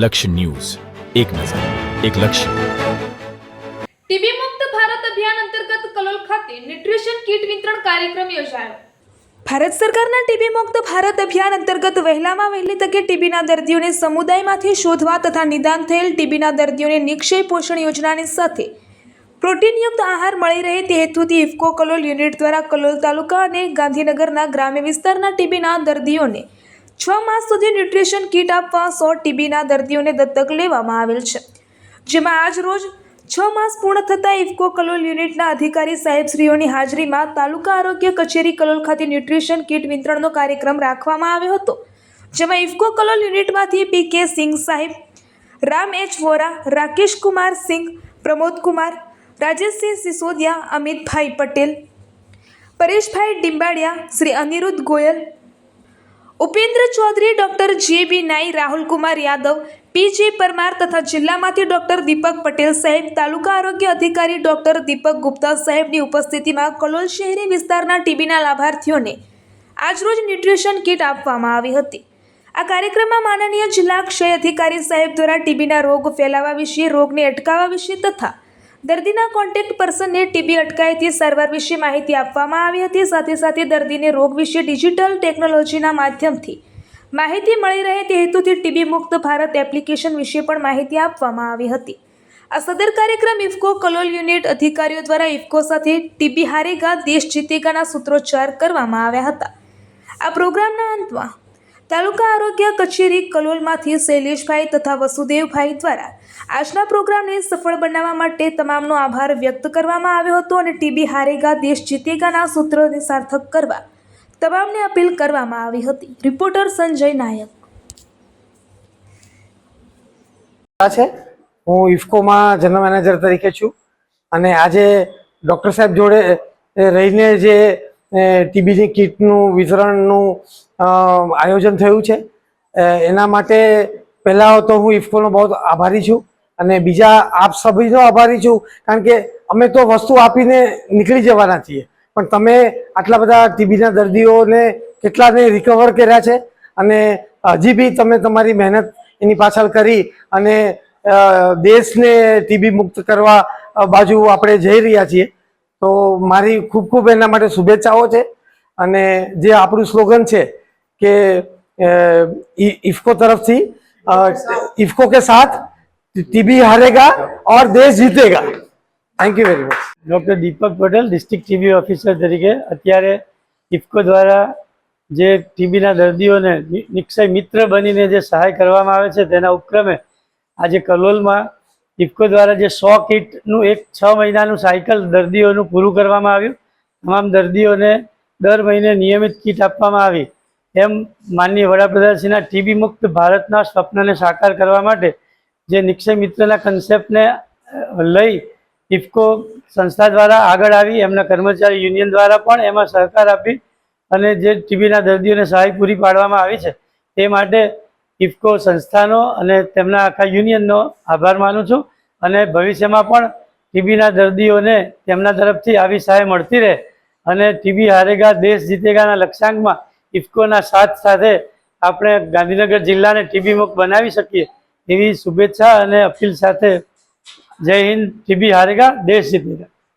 લક્ષ્ય ન્યૂઝ, એક નજર, એક લક્ષ્ય। ટીબી મુક્ત ભારત અભિયાન અંતર્ગત કલોલ ખાતે ન્યુટ્રિશન કીટ વિતરણ કાર્યક્રમ યોજાયો। ભારત સરકારના ટીબી મુક્ત ભારત અભિયાન અંતર્ગત વહેલામાં વહેલી તકે ટીબીના દર્દીઓને સમુદાયમાંથી શોધવા તથા નિદાન થયેલ ટીબીના દર્દીઓને નિક્ષય પોષણ યોજનાની સાથે પ્રોટીનયુક્ત આહાર મળી રહે તે હેતુથી ઇફકો કલોલ યુનિટ દ્વારા કલોલ તાલુકા અને ગાંધીનગરના ગ્રામ્ય વિસ્તારના ટીબીના દર્દીઓને 6 માસ સુધી ન્યુટ્રિશન કીટ આપવા 100 ટીબીના દર્દીઓને દત્તક લેવામાં આવેલ છે, જેમાં આજ રોજ 6 માસ પૂર્ણ થતાં ઇફકો કલોલ યુનિટના અધિકારી સાહેબશ્રીઓની હાજરીમાં તાલુકા આરોગ્ય કચેરી કલોલ ખાતે ન્યુટ્રિશન કીટ વિતરણનો કાર્યક્રમ રાખવામાં આવ્યો હતો, જેમાં ઇફકો કલોલ યુનિટમાંથી પીકે સિંઘ સાહેબ, રામ એચ વોરા, રાકેશ કુમાર સિંઘ, પ્રમોદ કુમાર, રાજેશસિંહ સિસોદિયા, અમિતભાઈ પટેલ, પરેશભાઈ ડિંબાડિયા, શ્રી અનિરુદ્ધ ગોયલ, ઉપેન્દ્ર ચૌધરી, ડોક્ટર જે.બી. નાઈ, રાહુલ કુમાર યાદવ, પી.જે. પરમાર તથા જિલ્લામાંથી ડોક્ટર દીપક પટેલ સાહેબ, તાલુકા આરોગ્ય અધિકારી ડોક્ટર દીપક ગુપ્તા સાહેબની ઉપસ્થિતિમાં કલોલ શહેરી વિસ્તારના ટીબીના લાભાર્થીઓને આજરોજ ન્યુટ્રિશન કીટ આપવામાં આવી હતી। આ કાર્યક્રમમાં માનનીય જિલ્લા ક્ષય અધિકારી સાહેબ દ્વારા ટીબીના રોગ ફેલાવા વિશે, રોગને અટકાવવા વિશે તથા દર્દીના કોન્ટેક્ટ પર્સનને ટીબી અટકાયતી સારવાર વિશે માહિતી આપવામાં આવી હતી। સાથે સાથે દર્દીને રોગ વિશે ડિજિટલ ટેકનોલોજીના માધ્યમથી માહિતી મળી રહે તે હેતુથી ટીબી મુક્ત ભારત એપ્લિકેશન વિશે પણ માહિતી આપવામાં આવી હતી। આ સદર કાર્યક્રમ ઇફકો કલોલ યુનિટ અધિકારીઓ દ્વારા ઇફકો સાથે ટીબી હારેગા દેશ જીતેગાના સૂત્રોચ્ચાર કરવામાં આવ્યા હતા। આ પ્રોગ્રામના અંતમાં તાલુકા આરોગ્ય કચેરી કલોલમાંથી શૈલેષભાઈ તથા વસુદેવભાઈ દ્વારા આજના પ્રોગ્રામને સફળ બનાવવા માટે તમામનો આભાર વ્યક્ત કરવામાં આવ્યો હતો અને ટીબી હારેગા દેશ જીતેગાના સૂત્રોને સાર્થક કરવા તમામને અપીલ કરવામાં આવી હતી। રિપોર્ટર સંજય નાયક છે, હું ઇફકોમાં જનરલ મેનેજર તરીકે છું અને આજે ડૉક્ટર સાહેબ જોડે રહીને જે ટીબીની કીટનું વિતરણનું આયોજન થયું છે એના માટે પહેલાં તો હું ઇફકોનો બહુ આભારી છું અને બીજા આપ સભીનો આભારી છું, કારણ કે અમે તો વસ્તુ આપીને નીકળી જવાના છીએ, પણ તમે આટલા બધા ટીબીના દર્દીઓને કેટલાને રિકવર કર્યા છે અને હજી બી તમે તમારી મહેનત એની પાછળ કરી અને દેશને ટીબી મુક્ત કરવા બાજુ આપણે જઈ રહ્યા છીએ। તો મારી ખૂબ ખૂબ એના માટે શુભેચ્છાઓ છે અને જે આપણું સ્લોગન છે કે ઇફકો તરફથી ઇફકો કે સાથ ટીબી હારેગા और देश जीतेगा। Thank you very much. Doctor Deepak Patel, district TB officer તરીકે અત્યારે ઇફકો દ્વારા જે ટીબીના દર્દીઓને નિક્ષય મિત્ર બનીને જે સહાય કરવામાં આવે છે તેના ઉપક્રમે આજે કલોલમાં ઇફકો દ્વારા જે 100 કીટનું એક 6 મહિનાનું સાયકલ દર્દીઓનું પૂરું કરવામાં આવ્યું। તમામ દર્દીઓને દર મહિને નિયમિત કીટ આપવામાં આવી। એમ માનનીય વડાપ્રધાનશ્રીના ટીબી મુક્ત ભારતના સ્વપ્નને સાકાર કરવા માટે જે નિક્ષય મિત્રના કન્સેપ્ટને લઈ ઇફકો સંસ્થા દ્વારા આગળ આવી, એમના કર્મચારી યુનિયન દ્વારા પણ એમાં સહકાર આપી અને જે ટીબીના દર્દીઓને સહાય પૂરી પાડવામાં આવી છે તે માટે ઇફકો સંસ્થાનો અને તેમના આખા યુનિયનનો આભાર માનું છું અને ભવિષ્યમાં પણ ટીબીના દર્દીઓને તેમના તરફથી આવી સહાય મળતી રહે અને ટીબી હારેગા દેશ જીતેગાના લક્ષ્યાંકમાં ઇફકોના સાથ સાથે આપણે ગાંધીનગર જિલ્લાને ટીબી મુક્ત બનાવી શકીએ એવી શુભેચ્છા અને અપીલ સાથે જય હિન્દ, ટીબી હારેગા દેશ જીતેગા।